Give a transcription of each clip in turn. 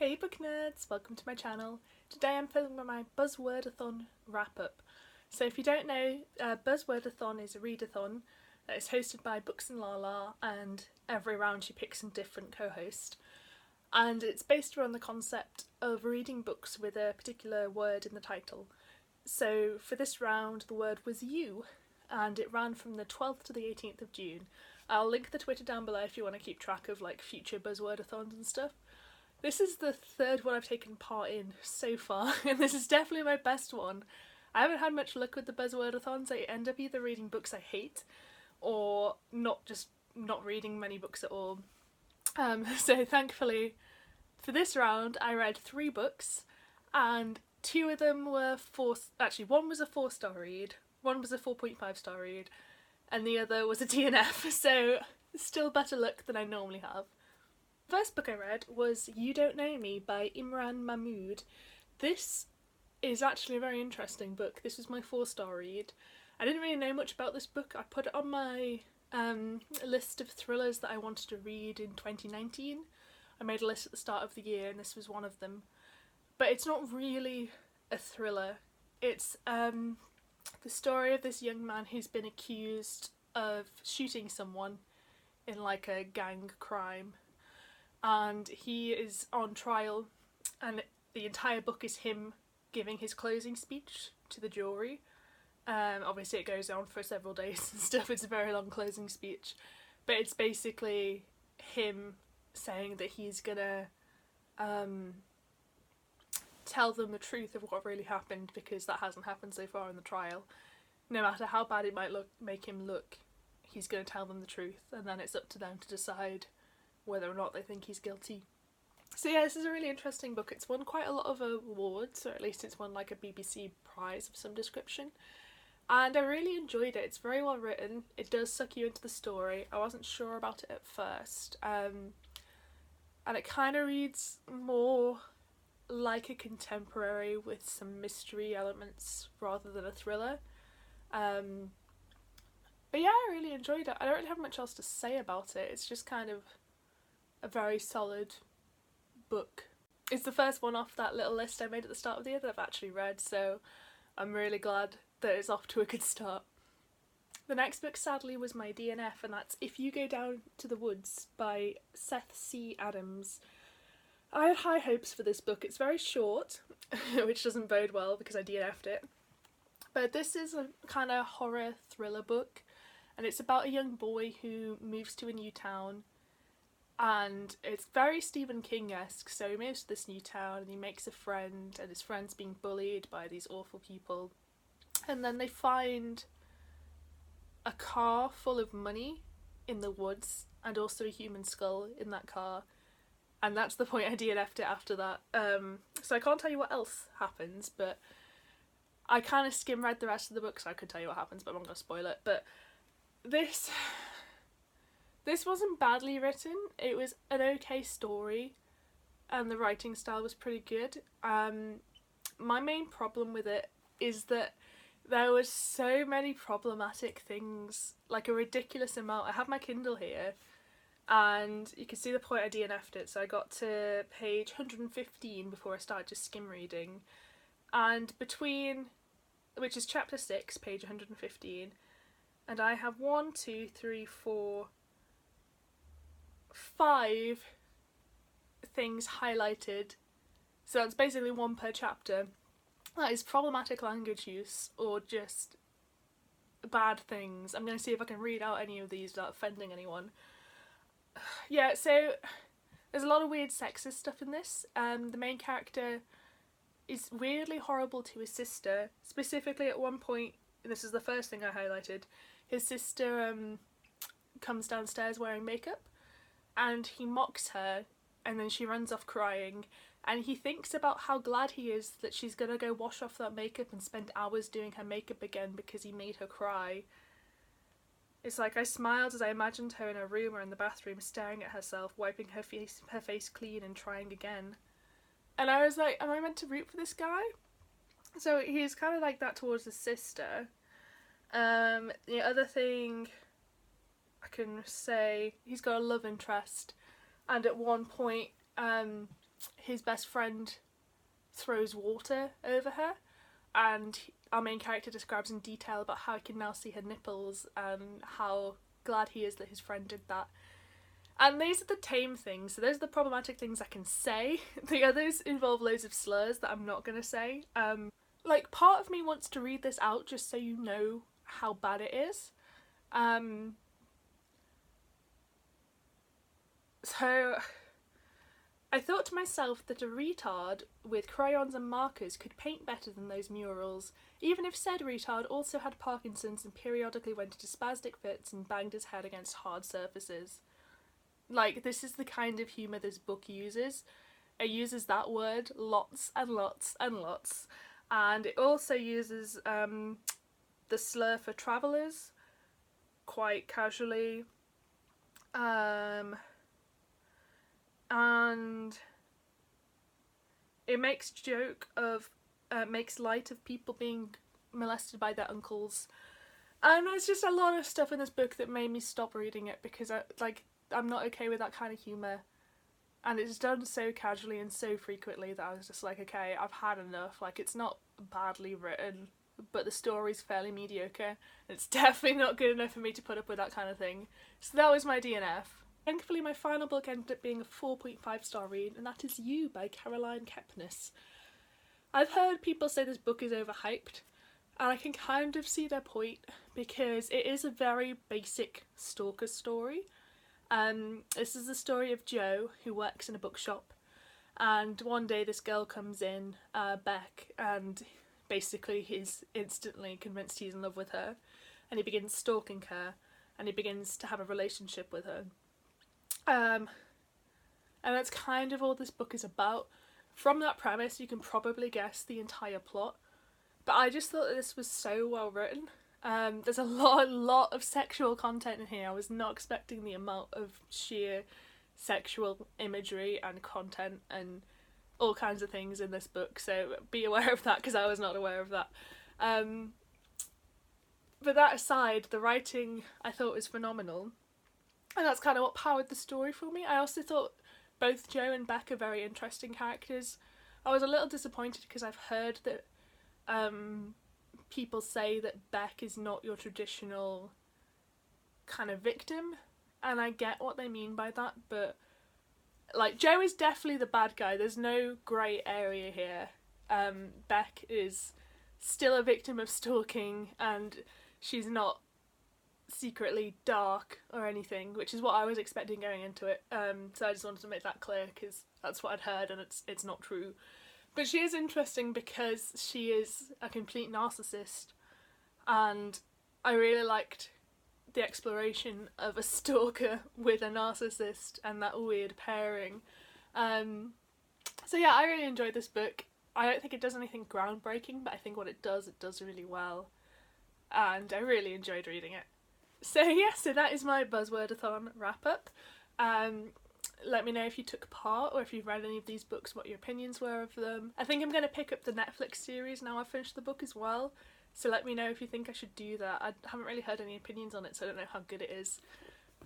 Hey book nerds, welcome to my channel. Today I'm filming my Buzzwordathon wrap-up. So if you don't know, Buzzwordathon is a readathon that is hosted by Books and Lala, and every round she picks a different co-host. And it's based around the concept of reading books with a particular word in the title. So for this round the word was you, and it ran from the 12th to the 18th of June. I'll link the Twitter down below if you want to keep track of like future Buzzwordathons and stuff. This is the third one I've taken part in so far, and this is definitely my best one. I haven't had much luck with the Buzzwordathons. I end up either reading books I hate or not reading many books at all. So thankfully for this round I read 3 books, and 2 of them were one was a 4-star read, one was a 4.5 star read, and the other was a DNF, so still better luck than I normally have. The first book I read was You Don't Know Me by Imran Mahmood. This is actually a very interesting book. This was my 4-star read. I didn't really know much about this book. I put it on my list of thrillers that I wanted to read in 2019. I made a list at the start of the year and this was one of them. But it's not really a thriller. It's the story of this young man who's been accused of shooting someone in like a gang crime. And he is on trial, and the entire book is him giving his closing speech to the jury. Obviously it goes on for several days and stuff, it's a very long closing speech, but it's basically him saying that he's gonna tell them the truth of what really happened, because that hasn't happened so far in the trial. No matter how bad it might make him look, he's gonna tell them the truth, and then it's up to them to decide whether or not they think he's guilty. So yeah, this is a really interesting book. It's won quite a lot of awards, or at least it's won like a BBC prize of some description. And I really enjoyed it. It's very well written. It does suck you into the story. I wasn't sure about it at first. And it kind of reads more like a contemporary with some mystery elements rather than a thriller. But yeah, I really enjoyed it. I don't really have much else to say about it. It's just kind of a very solid book. It's the first one off that little list I made at the start of the year that I've actually read, so I'm really glad that it's off to a good start. The next book sadly was my DNF, and that's If You Go Down to the Woods by Seth C. Adams. I had high hopes for this book. It's very short, which doesn't bode well because I DNF'd it. But this is a kind of horror thriller book, and it's about a young boy who moves to a new town. And it's very Stephen King-esque, so he moves to this new town and he makes a friend, and his friend's being bullied by these awful people. And then they find a car full of money in the woods, and also a human skull in that car. And that's the point I DNF'd it after that. So I can't tell you what else happens, but I kind of skim-read the rest of the book, so I could tell you what happens, but I'm not going to spoil it. But This wasn't badly written. It was an okay story and the writing style was pretty good. My main problem with it is that there was so many problematic things, like a ridiculous amount. I have my Kindle here and you can see the point I DNF'd it. So I got to page 115 before I started just skim reading, and which is chapter 6, page 115, and I have 5 things highlighted, so that's basically 1 per chapter. That is problematic language use or just bad things. I'm going to see if I can read out any of these without offending anyone. Yeah, so there's a lot of weird sexist stuff in this. The main character is weirdly horrible to his sister, specifically at one point, and this is the first thing I highlighted, his sister comes downstairs wearing makeup, and he mocks her, and then she runs off crying, and he thinks about how glad he is that she's gonna go wash off that makeup and spend hours doing her makeup again because he made her cry. It's like, I smiled as I imagined her in her room or in the bathroom staring at herself, wiping her face clean and trying again. And I was like, am I meant to root for this guy? So he's kind of like that towards his sister. The other thing I can say, he's got a love interest, and at one point his best friend throws water over her, and our main character describes in detail about how he can now see her nipples and how glad he is that his friend did that. And these are the tame things, so those are the problematic things I can say. The others involve loads of slurs that I'm not going to say. Like, part of me wants to read this out just so you know how bad it is. So I thought to myself that a retard with crayons and markers could paint better than those murals, even if said retard also had Parkinson's and periodically went into spastic fits and banged his head against hard surfaces. Like, this is the kind of humour this book uses. It uses that word lots and lots and lots. And it also uses the slur for travellers quite casually. And it makes makes light of people being molested by their uncles. And there's just a lot of stuff in this book that made me stop reading it because I'm not okay with that kind of humour. And it's done so casually and so frequently that I was just like, okay, I've had enough. Like, it's not badly written, but the story's fairly mediocre. It's definitely not good enough for me to put up with that kind of thing. So that was my DNF. Thankfully, my final book ended up being a 4.5 star read, and that is You by Caroline Kepnes. I've heard people say this book is overhyped, and I can kind of see their point, because it is a very basic stalker story. This is the story of Joe, who works in a bookshop, and one day this girl comes in, Beck, and basically he's instantly convinced he's in love with her, and he begins stalking her, and he begins to have a relationship with her. And that's kind of all this book is about. From that premise you can probably guess the entire plot, but I just thought that this was so well written. There's a lot of sexual content in here. I was not expecting the amount of sheer sexual imagery and content and all kinds of things in this book, so be aware of that because I was not aware of that. But that aside, the writing I thought was phenomenal, and that's kind of what powered the story for me. I also thought both Joe and Beck are very interesting characters. I was a little disappointed because I've heard that people say that Beck is not your traditional kind of victim, and I get what they mean by that, but like, Joe is definitely the bad guy. There's no grey area here. Beck is still a victim of stalking, and she's not secretly dark or anything, which is what I was expecting going into it. So I just wanted to make that clear because that's what I'd heard, and it's not true. But she is interesting because she is a complete narcissist, and I really liked the exploration of a stalker with a narcissist and that weird pairing. So yeah, I really enjoyed this book. I don't think it does anything groundbreaking, but I think what it does really well, and I really enjoyed reading it. So yeah, so that is my Buzzwordathon wrap up. Let me know if you took part or if you've read any of these books, what your opinions were of them. I think I'm going to pick up the Netflix series now I've finished the book as well, so let me know if you think I should do that. I haven't really heard any opinions on it, so I don't know how good it is.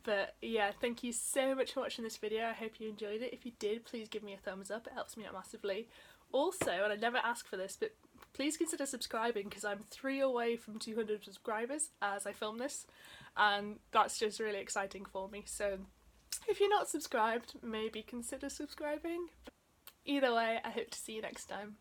But yeah, thank you so much for watching this video. I hope you enjoyed it. If you did, please give me a thumbs up, it helps me out massively. Also, and I never asked for this, but please consider subscribing because I'm 3 away from 200 subscribers as I film this, and that's just really exciting for me. So if you're not subscribed, maybe consider subscribing. Either way, I hope to see you next time.